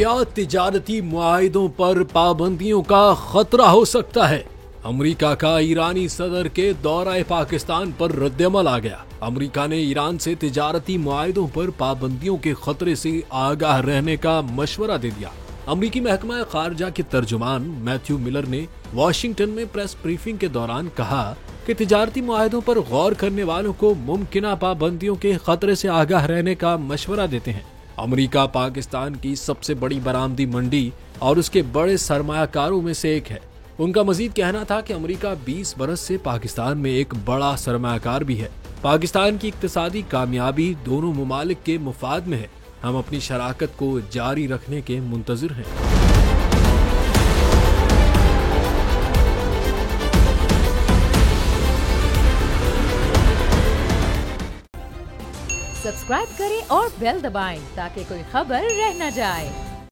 क्या तिजारती मुआहिदों पर पाबंदियों का खतरा हो सकता है? अमेरिका का ईरानी सदर के दौरा पाकिस्तान पर रद्दअमल आ गया। अमेरिका ने ईरान से तिजारती मुआहिदों पर पाबंदियों के खतरे से आगाह रहने का मशवरा दे दिया। अमेरिकी महकमा खारजा के तर्जुमान मैथ्यू मिलर ने वॉशिंगटन में प्रेस ब्रीफिंग के दौरान कहा कि तिजारती मुआहिदों पर गौर करने वालों को मुमकिना पाबंदियों के खतरे से आगाह रहने का मशवरा देते हैं। अमेरिका पाकिस्तान की सबसे बड़ी बरामदी मंडी और उसके बड़े सरमायाकारों में से एक है। उनका मजीद कहना था कि अमेरिका 20 बरस से पाकिस्तान में एक बड़ा सरमायाकार भी है। पाकिस्तान की इक्तिसादी कामयाबी दोनों मुमालिक के मुफाद में है। हम अपनी शराकत को जारी रखने के मुंतजिर हैं। सब्सक्राइब करें और बेल दबाएं ताकि कोई खबर रह न जाए।